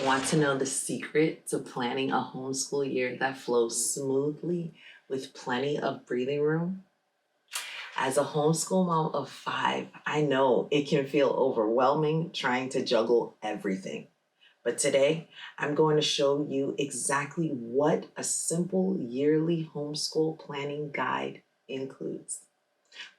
Want to know the secret to planning a homeschool year that flows smoothly with plenty of breathing room? As a homeschool mom of 5, I know it can feel overwhelming trying to juggle everything. But today, I'm going to show you exactly what a simple yearly homeschool planning guide includes.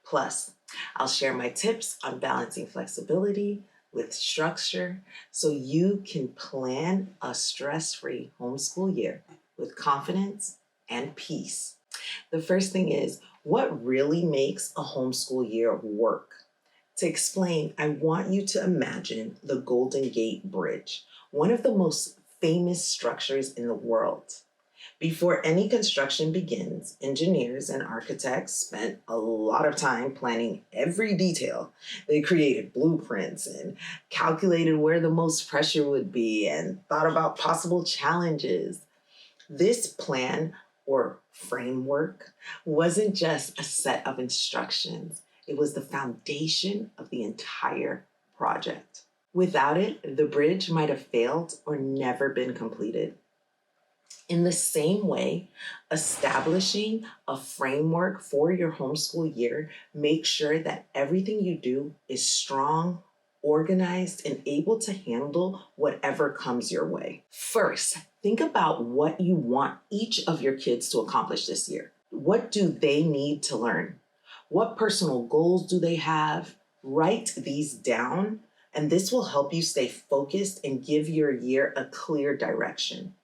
Plus, I'll share my tips on balancing flexibility with structure so you can plan a stress-free homeschool year with confidence and peace. The first thing is, what really makes a homeschool year work? To explain, I want you to imagine the Golden Gate Bridge, one of the most famous structures in the world. Before any construction begins, engineers and architects spent a lot of time planning every detail. They created blueprints and calculated where the most pressure would be and thought about possible challenges. This plan or framework wasn't just a set of instructions. It was the foundation of the entire project. Without it, the bridge might have failed or never been completed. In the same way, establishing a framework for your homeschool year makes sure that everything you do is strong, organized, and able to handle whatever comes your way. First, think about what you want each of your kids to accomplish this year. What do they need to learn? What personal goals do they have? Write these down, and this will help you stay focused and give your year a clear direction.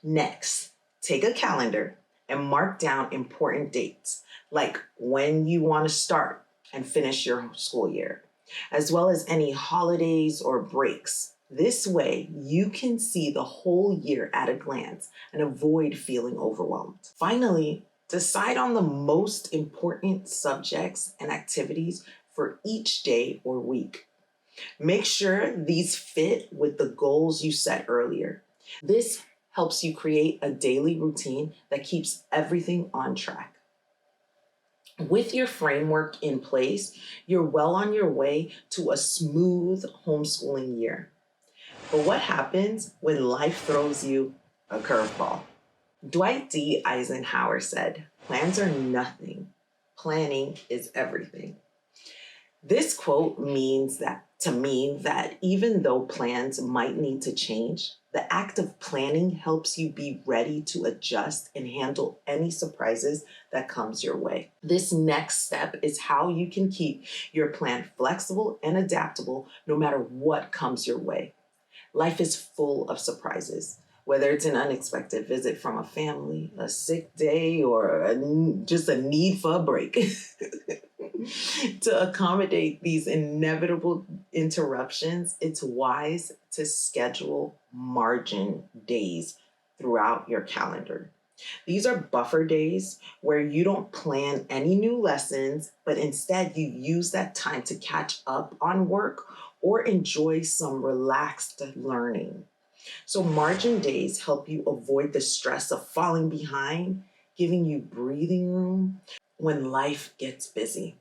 Next, take a calendar and mark down important dates, like when you want to start and finish your school year, as well as any holidays or breaks. This way, you can see the whole year at a glance and avoid feeling overwhelmed. Finally, decide on the most important subjects and activities for each day or week. Make sure these fit with the goals you set earlier. This helps you create a daily routine that keeps everything on track. With your framework in place, you're well on your way to a smooth homeschooling year. But what happens when life throws you a curveball? Dwight D. Eisenhower said, "Plans are nothing. Planning is everything." This quote means that even though plans might need to change, the act of planning helps you be ready to adjust and handle any surprises that comes your way. This next step is how you can keep your plan flexible and adaptable no matter what comes your way. Life is full of surprises, whether it's an unexpected visit from a family, a sick day, or just a need for a break. To accommodate these inevitable interruptions, it's wise to schedule margin days throughout your calendar. These are buffer days where you don't plan any new lessons, but instead you use that time to catch up on work or enjoy some relaxed learning. So margin days help you avoid the stress of falling behind, giving you breathing room when life gets busy.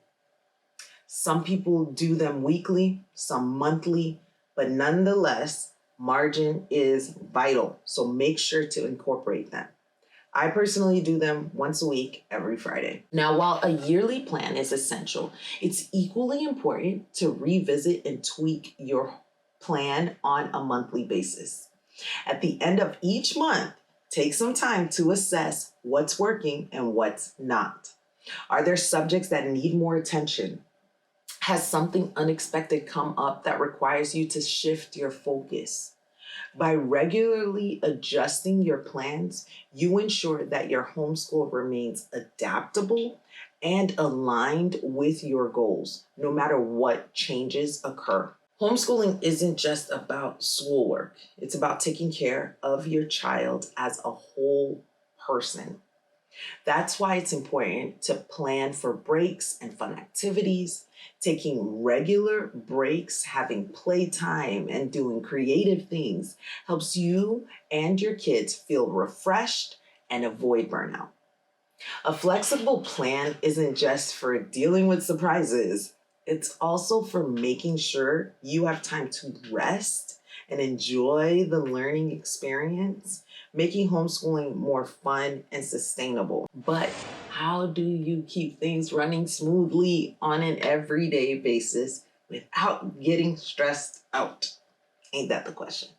Some people do them weekly, some monthly, but nonetheless, margin is vital. So make sure to incorporate them. I personally do them once a week, every Friday. Now, while a yearly plan is essential, it's equally important to revisit and tweak your plan on a monthly basis. At the end of each month, take some time to assess what's working and what's not. Are there subjects that need more attention? Has something unexpected come up that requires you to shift your focus? By regularly adjusting your plans, you ensure that your homeschool remains adaptable and aligned with your goals, no matter what changes occur. Homeschooling isn't just about schoolwork. It's about taking care of your child as a whole person. That's why it's important to plan for breaks and fun activities. Taking regular breaks, having playtime, and doing creative things helps you and your kids feel refreshed and avoid burnout. A flexible plan isn't just for dealing with surprises. It's also for making sure you have time to rest and enjoy the learning experience, making homeschooling more fun and sustainable. But how do you keep things running smoothly on an everyday basis without getting stressed out? Ain't that the question?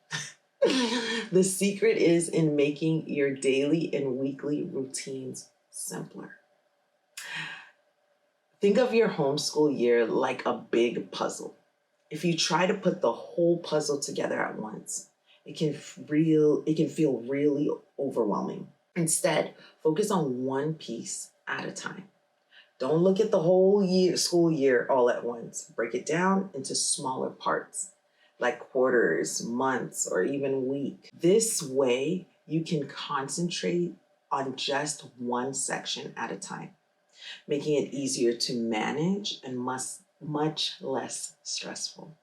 The secret is in making your daily and weekly routines simpler. Think of your homeschool year like a big puzzle. If you try to put the whole puzzle together at once, it can feel really overwhelming. Instead, focus on one piece at a time. Don't look at the whole school year all at once. Break it down into smaller parts, like quarters, months, or even week. This way, you can concentrate on just one section at a time, making it easier to manage and much less stressful.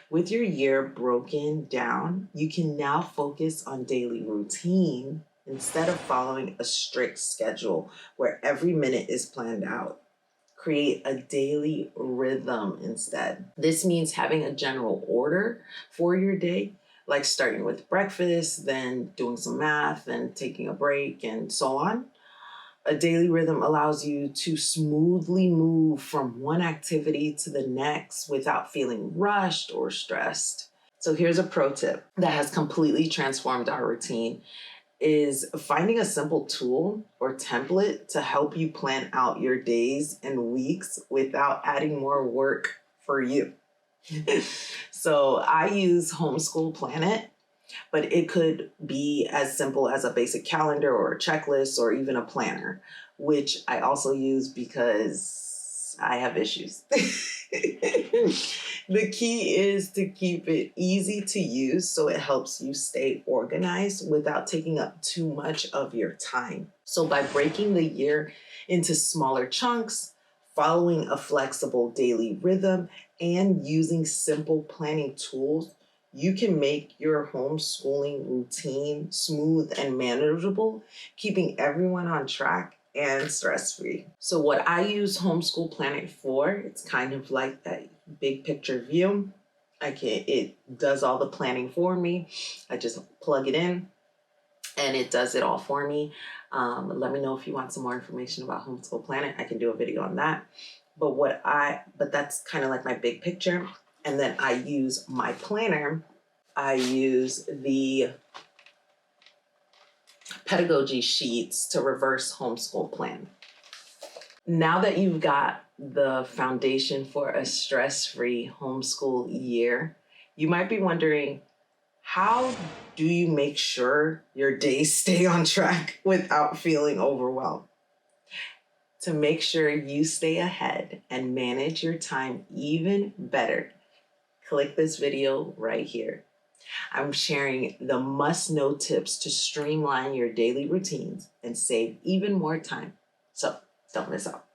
With your year broken down, you can now focus on daily routine instead of following a strict schedule where every minute is planned out. Create a daily rhythm instead. This means having a general order for your day, like starting with breakfast, then doing some math, then taking a break, and so on. A daily rhythm allows you to smoothly move from one activity to the next without feeling rushed or stressed. So here's a pro tip that has completely transformed our routine is finding a simple tool or template to help you plan out your days and weeks without adding more work for you. So I use Homeschool Planet, but it could be as simple as a basic calendar or a checklist or even a planner, which I also use because I have issues. The key is to keep it easy to use so it helps you stay organized without taking up too much of your time. So by breaking the year into smaller chunks, following a flexible daily rhythm, and using simple planning tools, you can make your homeschooling routine smooth and manageable, keeping everyone on track and stress-free. So what I use Homeschool Planet for, it's kind of like that big picture view. It does all the planning for me. I just plug it in and it does it all for me. Let me know if you want some more information about Homeschool Planet. I can do a video on that. But that's kind of like my big picture. And then I use my planner. I use the pedagogy sheets to reverse homeschool plan. Now that you've got the foundation for a stress-free homeschool year, you might be wondering, how do you make sure your days stay on track without feeling overwhelmed? To make sure you stay ahead and manage your time even better, click this video right here. I'm sharing the must-know tips to streamline your daily routines and save even more time. So don't miss out.